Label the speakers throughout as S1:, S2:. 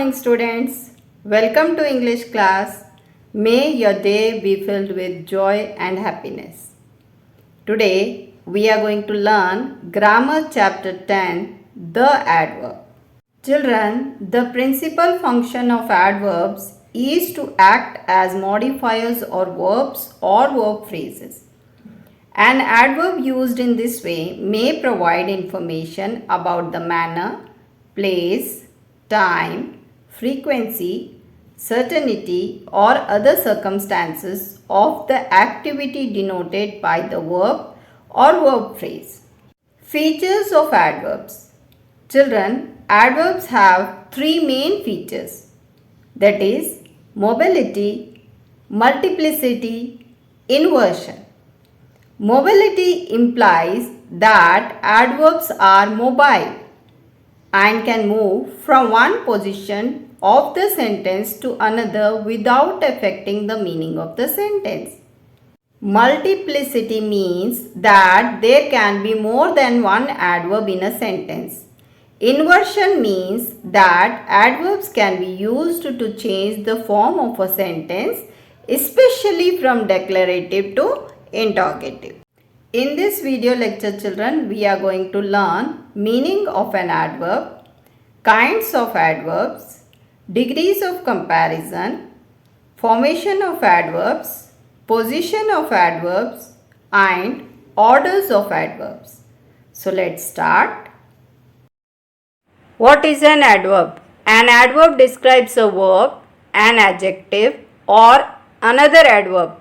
S1: morning, students. Welcome to English class. May your day be filled with joy and happiness. Today, we are going to learn Grammar Chapter 10, the adverb. Children, the principal function of adverbs is to act as modifiers or verbs or verb phrases. An adverb used in this way may provide information about the manner, place, time, frequency, certainty, or other circumstances of the activity denoted by the verb or verb phrase. Features of adverbs. Children, adverbs have three main features, that is, mobility, multiplicity, inversion. Mobility implies that adverbs are mobile and can move from one position of the sentence to another without affecting the meaning of the sentence. Multiplicity means that there can be more than one adverb in a sentence. Inversion means that adverbs can be used to change the form of a sentence, especially from declarative to interrogative. In this video lecture, children, we are going to learn meaning of an adverb, kinds of adverbs, degrees of comparison, formation of adverbs, position of adverbs, and orders of adverbs. So let's start. What is an adverb? An adverb describes a verb, an adjective, or another adverb.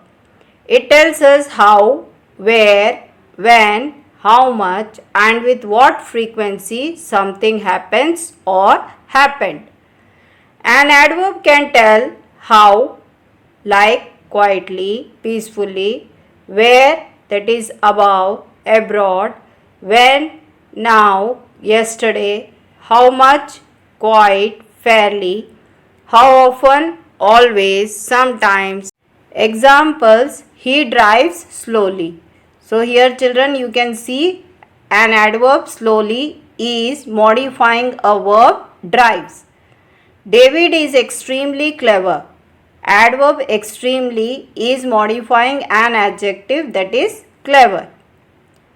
S1: It tells us how, where, when, how much, and with what frequency something happens or happened. An adverb can tell how, like, quietly, peacefully, where, that is above, abroad, when, now, yesterday, how much, quite, fairly, how often, always, sometimes. Examples, he drives slowly. So here children, you can see an adverb slowly is modifying a verb drives. David is extremely clever. Adverb extremely is modifying an adjective, that is clever.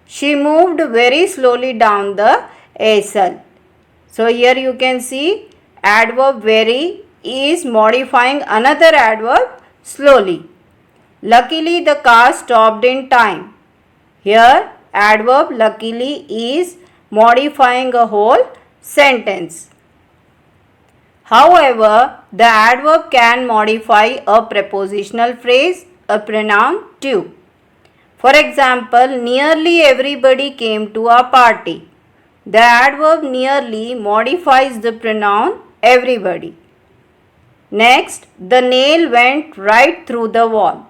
S1: She moved very slowly down the aisle. So here you can see adverb very is modifying another adverb slowly. Luckily the car stopped in time. Here adverb luckily is modifying a whole sentence. However, the adverb can modify a prepositional phrase, a pronoun too. For example, nearly everybody came to our party. The adverb nearly modifies the pronoun everybody. Next, the nail went right through the wall.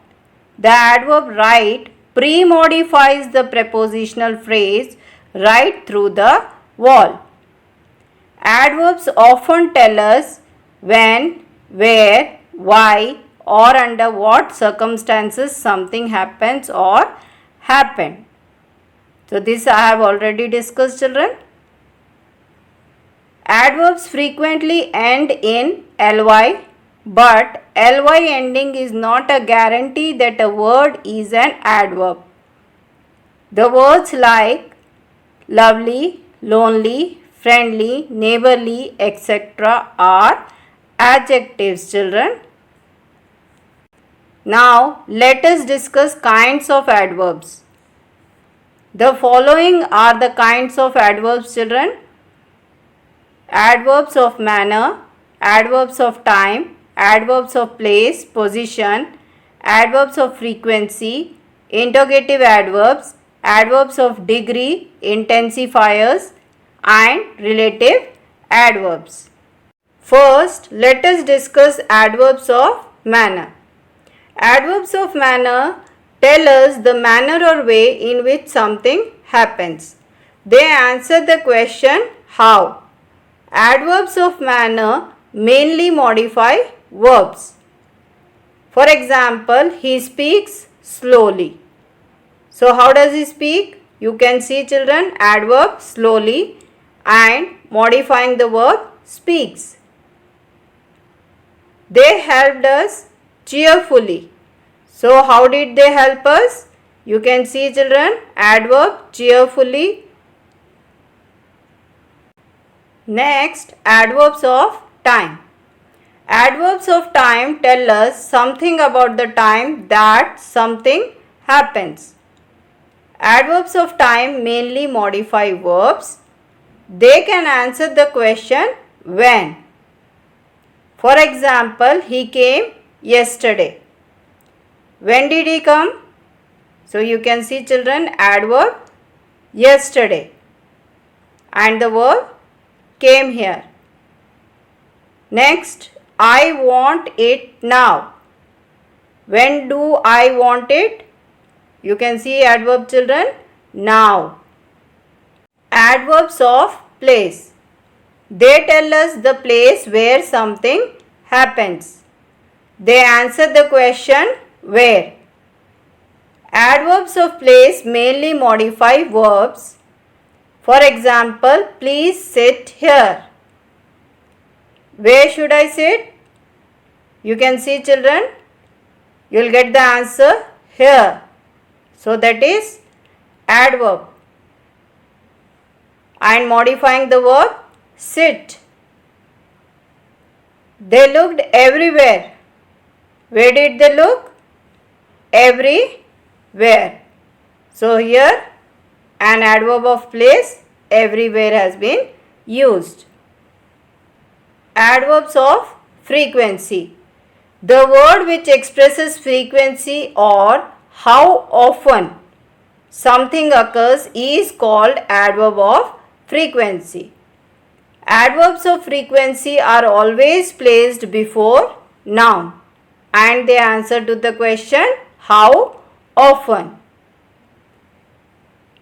S1: The adverb right pre-modifies the prepositional phrase right through the wall. Adverbs often tell us when, where, why, or under what circumstances something happens or happened. So this I have already discussed, children. Adverbs frequently end in ly, but ly ending is not a guarantee that a word is an adverb. The words like lovely, lonely, friendly, neighborly, etc. are adjectives, children. Now let us discuss kinds of adverbs. The following are the kinds of adverbs, children. Adverbs of manner, adverbs of time, adverbs of place, position, adverbs of frequency, interrogative adverbs, adverbs of degree, intensifiers, and relative adverbs. First, let us discuss adverbs of manner. Adverbs of manner tell us the manner or way in which something happens. They answer the question how. Adverbs of manner mainly modify verbs. For example, he speaks slowly. So how does he speak? You can see, children, adverb slowly and modifying the verb speaks. They helped us cheerfully. So how did they help us? You can see children, adverb cheerfully. Next, adverbs of time. Adverbs of time tell us something about the time that something happens. Adverbs of time mainly modify verbs. They can answer the question when. For example, he came yesterday. When did he come? So you can see children, adverb yesterday and the verb came here. Next, I want it now. When do I want it? You can see adverb children, now. Adverbs of place. They tell us the place where something happens. They answer the question where. Adverbs of place mainly modify verbs. For example, please sit here. Where should I sit? You can see children, you will get the answer here. So that is adverb. And modifying the verb sit. They looked everywhere. Where did they look? Everywhere. So here an adverb of place everywhere has been used. Adverbs of frequency. The word which expresses frequency or how often something occurs is called adverb of frequency. Adverbs of frequency are always placed before noun and they answer to the question how often.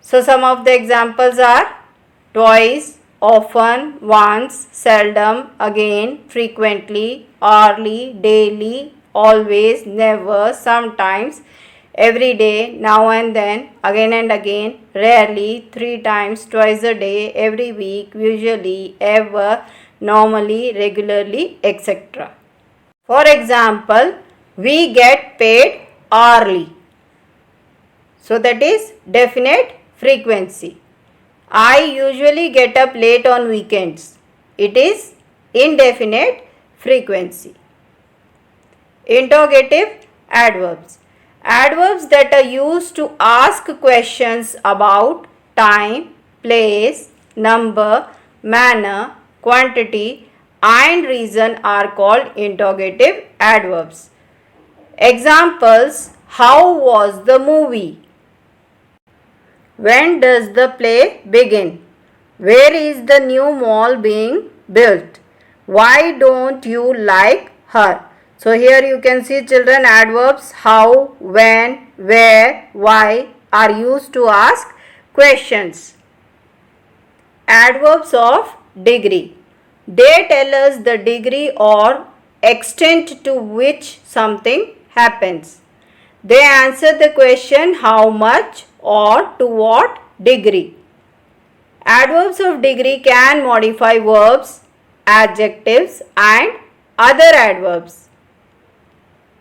S1: So some of the examples are twice, often, once, seldom, again, frequently, hourly, daily, always, never, sometimes, every day, now and then, again and again, rarely, 3 times, twice a day, every week, usually, ever, normally, regularly, etc. For example, we get paid hourly. So that is definite frequency. I usually get up late on weekends. It is indefinite frequency. Interrogative adverbs. Adverbs that are used to ask questions about time, place, number, manner, quantity and reason are called interrogative adverbs. Examples: how was the movie? When does the play begin? Where is the new mall being built? Why don't you like her? So here you can see children, adverbs how, when, where, why are used to ask questions. Adverbs of degree. They tell us the degree or extent to which something happens. They answer the question how much or to what degree. Adverbs of degree can modify verbs, adjectives and other adverbs.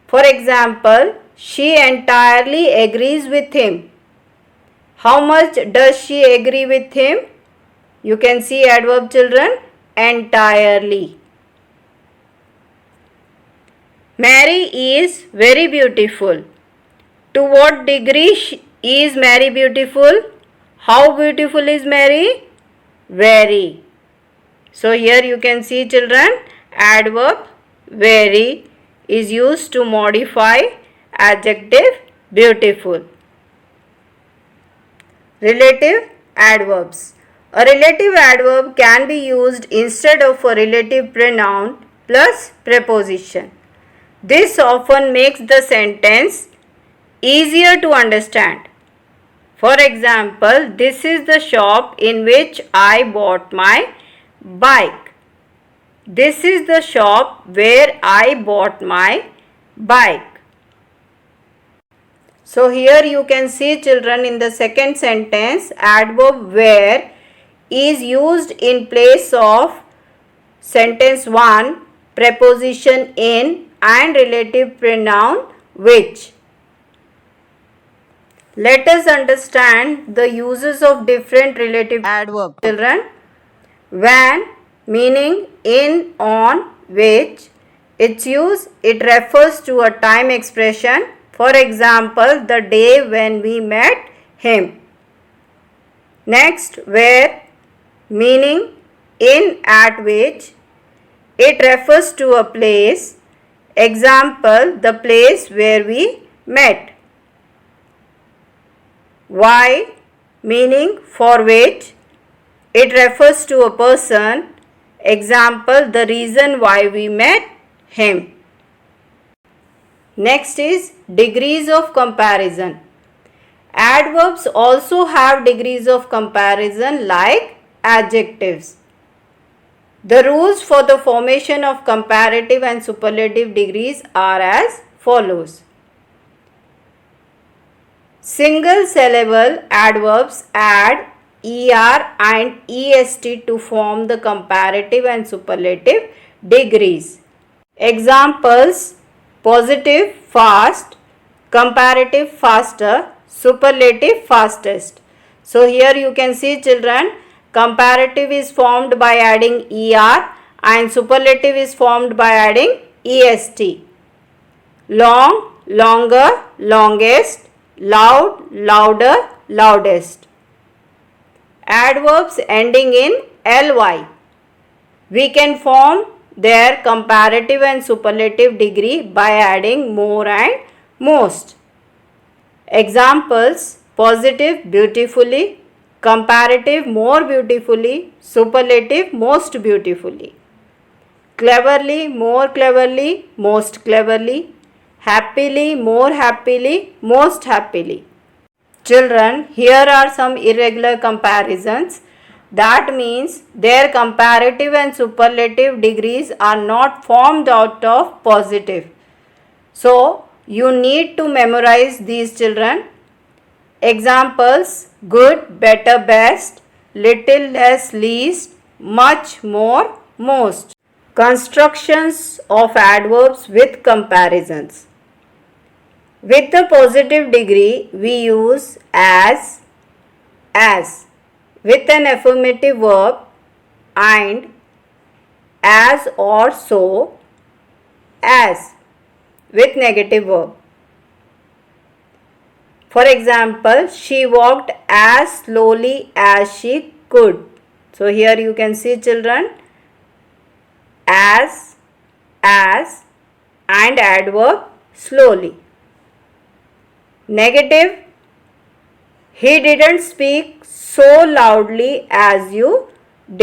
S1: For example, she entirely agrees with him. How much does she agree with him? You can see adverb children, entirely. Mary is very beautiful. To what degree is Mary beautiful? How beautiful is Mary? Very. So here you can see children, adverb very is used to modify adjective beautiful. Relative adverbs. A relative adverb can be used instead of a relative pronoun plus preposition. This often makes the sentence easier to understand. For example, this is the shop in which I bought my bike. This is the shop where I bought my bike. So here you can see children, in the second sentence, adverb where is used in place of sentence 1 preposition in, and relative pronoun which. Let us understand the uses of different relative adverbs. Children, when meaning in, on, which, its use, it refers to a time expression. For example, the day when we met him. Next, where, meaning in, at which, it refers to a place. Example, the place where we met. Why, meaning for which, it refers to a person. Example, the reason why we met him. Next is degrees of comparison. Adverbs also have degrees of comparison like adjectives. The rules for the formation of comparative and superlative degrees are as follows. Single syllable adverbs add er and est to form the comparative and superlative degrees. Examples: positive fast, comparative faster, superlative fastest. So here you can see, children, comparative is formed by adding er and superlative is formed by adding est. Long, longer, longest, loud, louder, loudest. Adverbs ending in ly. We can form their comparative and superlative degree by adding more and most. Examples: positive beautifully, comparative more beautifully, superlative most beautifully. Cleverly, more cleverly, most cleverly. Happily, more happily, most happily. Children, here are some irregular comparisons. That means their comparative and superlative degrees are not formed out of positive. So, you need to memorize these, children. Examples: good, better, best, little, less, least, much, more, most. Constructions of adverbs with comparisons. With the positive degree, we use as. With an affirmative verb, and, as or so, as. With negative verb. For example, she walked as slowly as she could. So here you can see, children, as, and adverb slowly. Negative: he didn't speak so loudly as you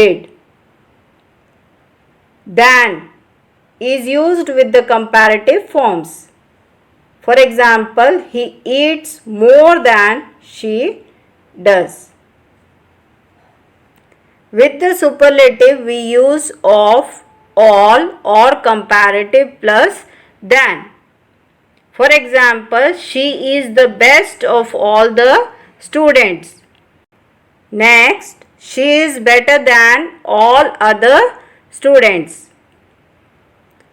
S1: did. Than is used with the comparative forms. For example, he eats more than she does. With the superlative, we use of, all, or comparative plus than. For example, she is the best of all the students. Next, she is better than all other students.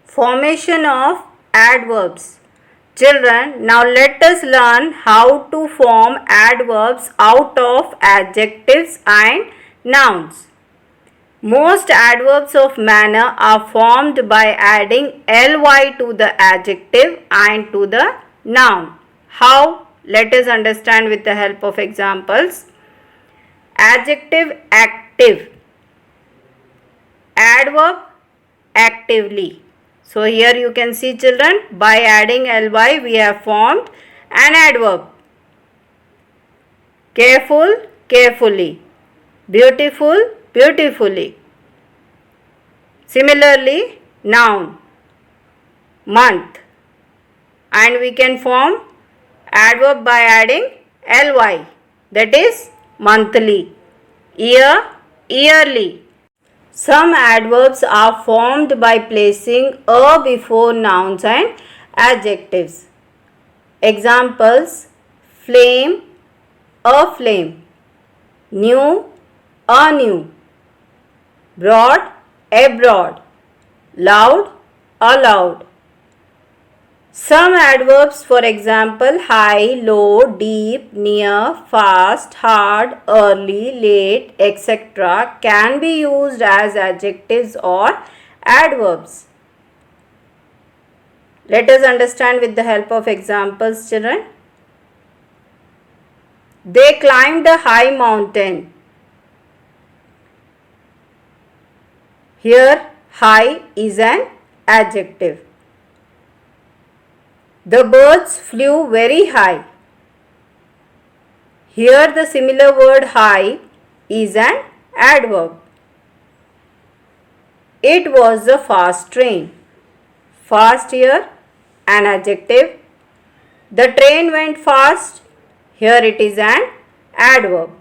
S1: Formation of adverbs. Children, now let us learn how to form adverbs out of adjectives and nouns. Most adverbs of manner are formed by adding ly to the adjective and to the noun. How? Let us understand with the help of examples. Adjective: active. Adverb: actively. So here you can see, children, by adding ly we have formed an adverb. Careful, carefully. Beautiful, beautifully. Similarly, noun: month. And we can form adverb by adding ly, that is monthly. Year, yearly. Some adverbs are formed by placing a before nouns and adjectives. Examples: flame, a flame. New, a new. Broad, abroad. Loud, aloud. Some adverbs, for example, high, low, deep, near, fast, hard, early, late, etc., can be used as adjectives or adverbs. Let us understand with the help of examples, children. They climbed a high mountain. Here, high is an adjective. The birds flew very high. Here the similar word high is an adverb. It was a fast train. Fast here an adjective. The train went fast. Here it is an adverb.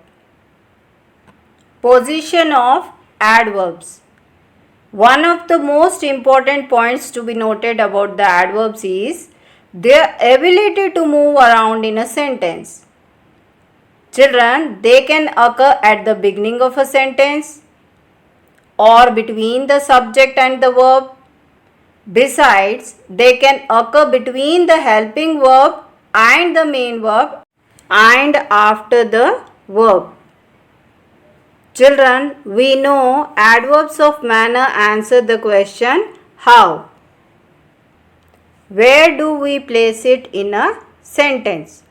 S1: Position of adverbs. One of the most important points to be noted about the adverbs is their ability to move around in a sentence. Children, they can occur at the beginning of a sentence or between the subject and the verb. Besides, they can occur between the helping verb and the main verb and after the verb. Children, we know adverbs of manner answer the question how. Where do we place it in a sentence?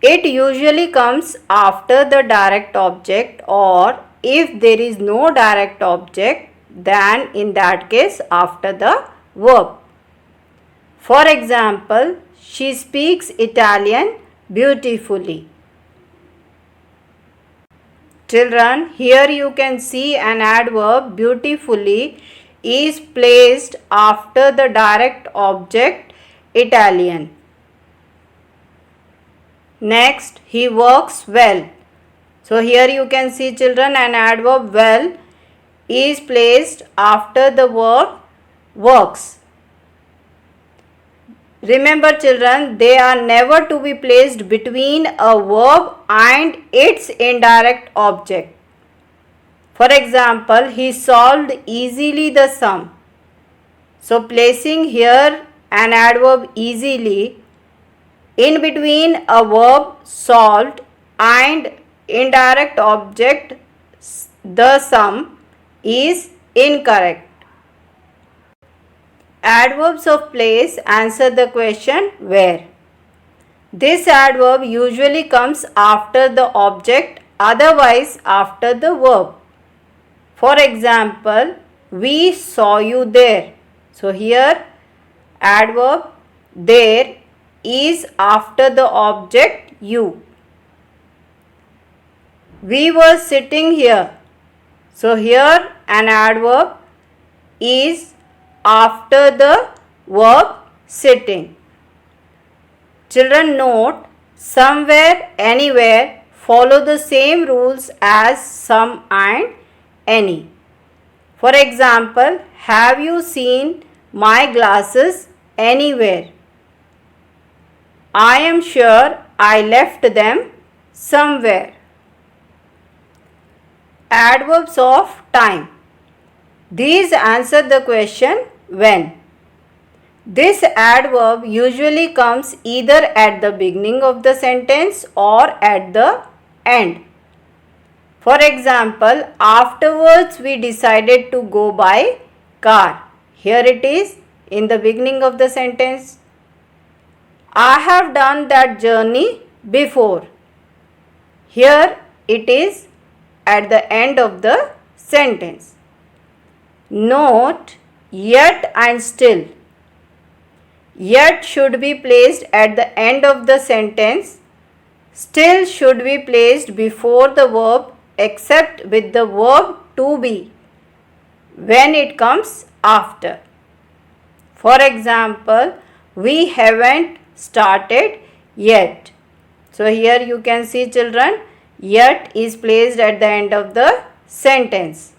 S1: It usually comes after the direct object, or if there is no direct object, then in that case after the verb. For example, she speaks Italian beautifully. Children, here you can see an adverb beautifully is placed after the direct object Italian. Next, he works well. So here you can see, children, an adverb well is placed after the verb works. Remember, children, they are never to be placed between a verb and its indirect object. For example, he solved easily the sum. So placing here an adverb easily in between a verb solved and indirect object the sum is incorrect. Adverbs of place answer the question where. This adverb usually comes after the object, otherwise after the verb. For example, we saw you there. So here adverb there is after the object you. We were sitting here. So here an adverb is after the verb sitting. Children, note, somewhere, anywhere follow the same rules as some and any. For example, have you seen my glasses anywhere? I am sure I left them somewhere. Adverbs of time. These answer the question when. This adverb usually comes either at the beginning of the sentence or at the end. For example, afterwards we decided to go by car. Here it is in the beginning of the sentence. I have done that journey before. Here it is at the end of the sentence. Note yet and still. Yet should be placed at the end of the sentence. Still should be placed before the verb except with the verb to be when it comes after. For example, we haven't started yet. So here you can see, children, yet is placed at the end of the sentence.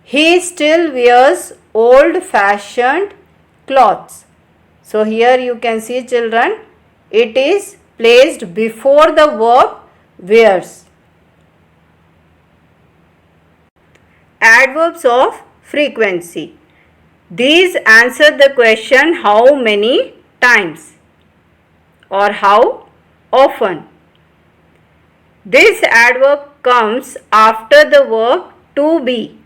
S1: He still wears old-fashioned clothes. So here you can see, children, it is placed before the verb wears. Adverbs of frequency. These answer the question how many times or how often. This adverb comes after the verb to be.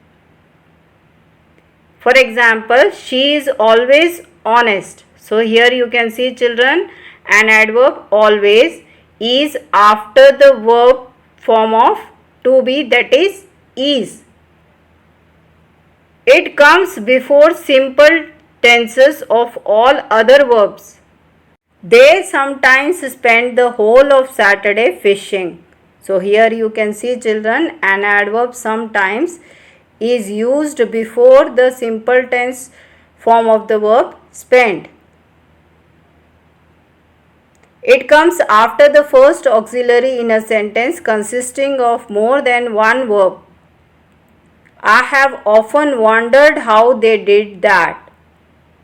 S1: For example, she is always honest. So here you can see, children, an adverb always is after the verb form of to be, that is. It comes before simple tenses of all other verbs. They sometimes spend the whole of Saturday fishing. So here you can see, children, an adverb sometimes is used before the simple tense form of the verb spend. It comes after the first auxiliary in a sentence consisting of more than one verb. I have often wondered how they did that.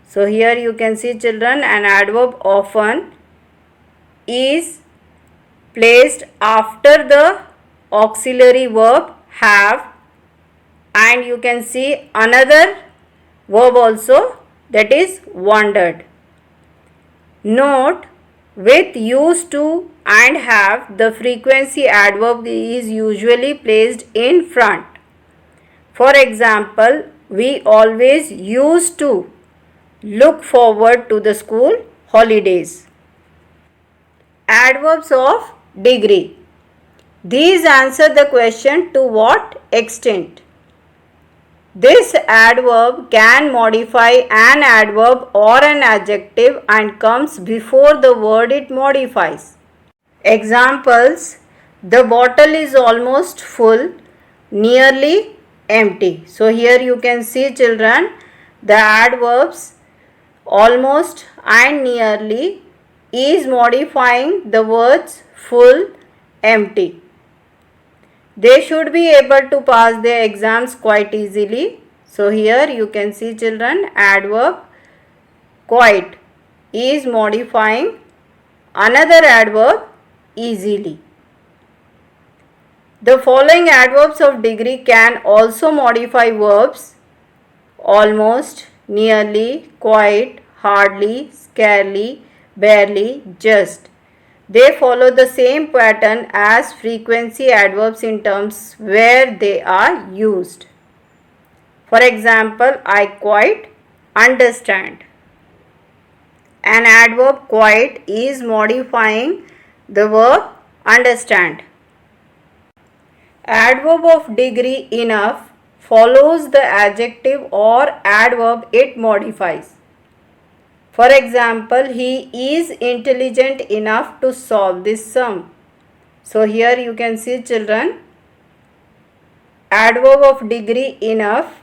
S1: So here you can see, children, an adverb often is placed after the auxiliary verb have, and you can see another verb also, that is wondered. Note, with used to and have, the frequency adverb is usually placed in front. For example, we always used to look forward to the school holidays. Adverbs of degree. These answer the question to what extent. This adverb can modify an adverb or an adjective and comes before the word it modifies. Examples: the bottle is almost full, nearly empty. So here you can see, children, the adverbs almost and nearly is modifying the words full, empty. They should be able to pass their exams quite easily. So here you can see, children, adverb quite is modifying another adverb easily. The following adverbs of degree can also modify verbs almost, nearly, quite, hardly, scarcely, barely, just. They follow the same pattern as frequency adverbs in terms where they are used. For example, I quite understand. An adverb quite is modifying the verb understand. Adverb of degree enough follows the adjective or adverb it modifies. For example, he is intelligent enough to solve this sum. So here you can see, children, adverb of degree enough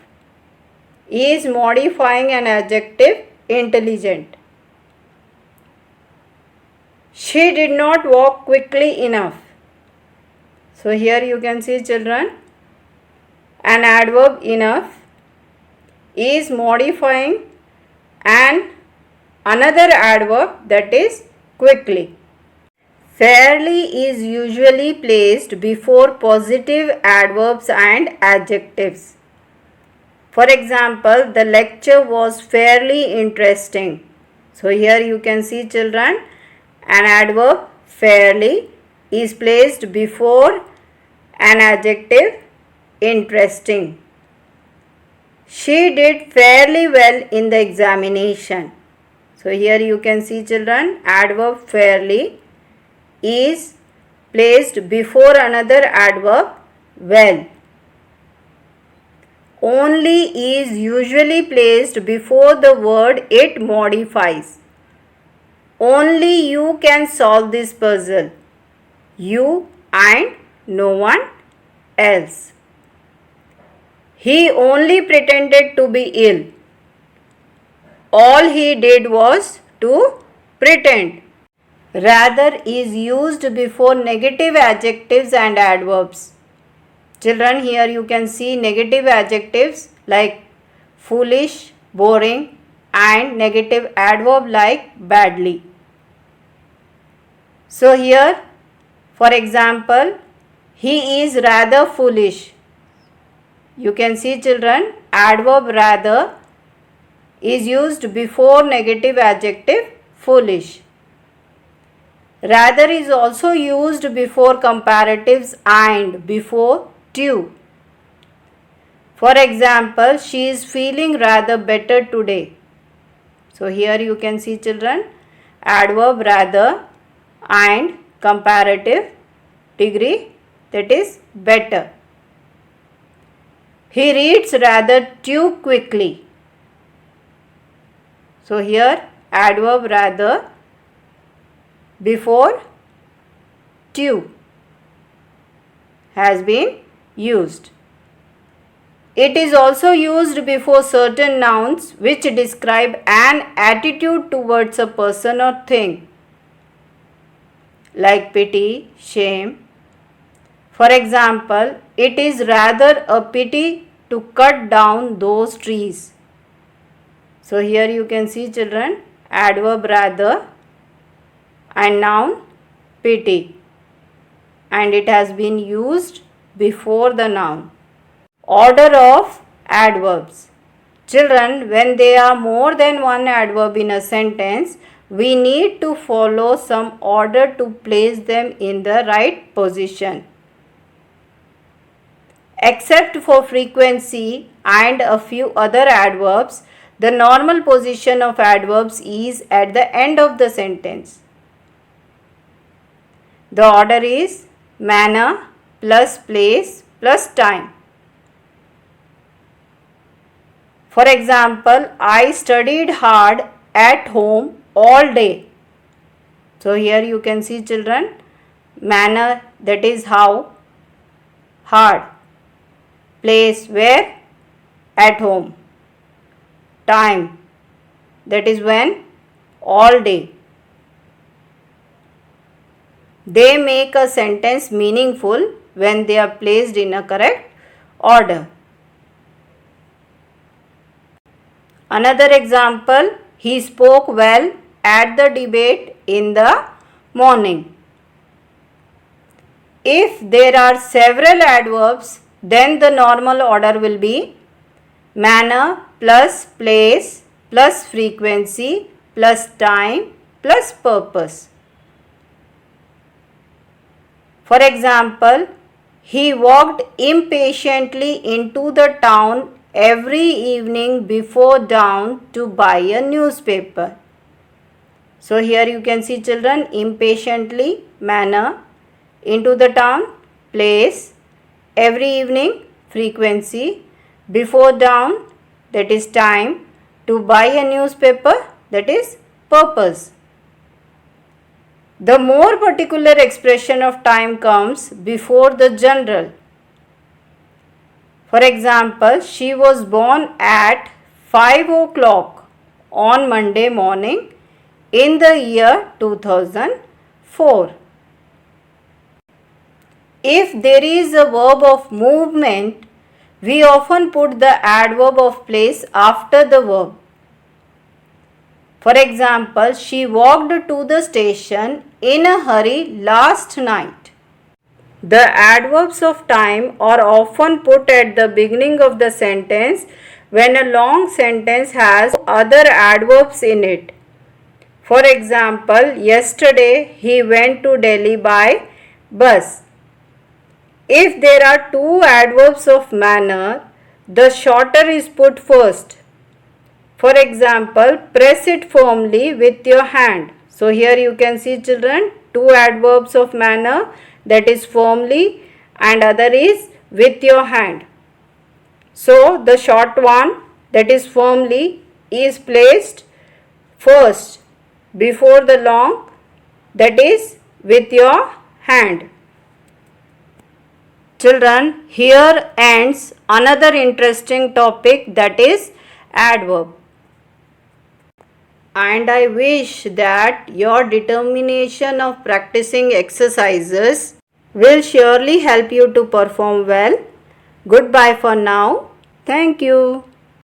S1: is modifying an adjective intelligent. She did not walk quickly enough. So here you can see, children, an adverb enough is modifying another adverb, that is quickly. Fairly is usually placed before positive adverbs and adjectives. For example, the lecture was fairly interesting. So here you can see, children, an adverb fairly is placed before an adjective interesting. She did fairly well in the examination. So here you can see, children, adverb fairly is placed before another adverb well. Only is usually placed before the word it modifies. Only you can solve this puzzle. You and no one else. He only pretended to be ill. All he did was to pretend. Rather is used before negative adjectives and adverbs. Children, here you can see negative adjectives like foolish, boring, and negative adverb like badly. So here, for example, he is rather foolish. You can see, children, adverb rather is used before negative adjective foolish. Rather is also used before comparatives and before to. For example, she is feeling rather better today. So here you can see, children, adverb rather and comparative degree, that is better. He reads rather too quickly. So here adverb rather before to has been used. It is also used before certain nouns which describe an attitude towards a person or thing, like pity, shame. For example, it is rather a pity to cut down those trees. So here you can see, children, adverb rather and noun pity, and it has been used before the noun. Order of adverbs. Children, when there are more than one adverb in a sentence, we need to follow some order to place them in the right position. Except for frequency and a few other adverbs, the normal position of adverbs is at the end of the sentence. The order is manner plus place plus time. For example, I studied hard at home all day. So here you can see, children, manner, that is how, hard, place, where, at home, time, that is when, all day. They make a sentence meaningful when they are placed in a correct order. Another example, he spoke well at the debate in the morning. If there are several adverbs, then the normal order will be manner plus place plus frequency plus time plus purpose. For example, he walked impatiently into the town every evening before dawn to buy a newspaper. So here you can see, children, impatiently, manner, into the town, place, every evening, frequency, before dawn, that is time, to buy a newspaper, that is purpose. The more particular expression of time comes before the general. For example, she was born at 5 o'clock on Monday morning in the year 2004. If there is a verb of movement, we often put the adverb of place after the verb. For example, she walked to the station in a hurry last night. The adverbs of time are often put at the beginning of the sentence when a long sentence has other adverbs in it. For example, yesterday he went to Delhi by bus. If there are two adverbs of manner, the shorter is put first. For example, press it firmly with your hand. So here you can see, children, two adverbs of manner, that is firmly, and other is with your hand. So the short one, that is firmly, is placed first before the long, that is with your hand. Children, here ends another interesting topic, that is adverb. And I wish that your determination of practicing exercises will surely help you to perform well. Goodbye for now. Thank you.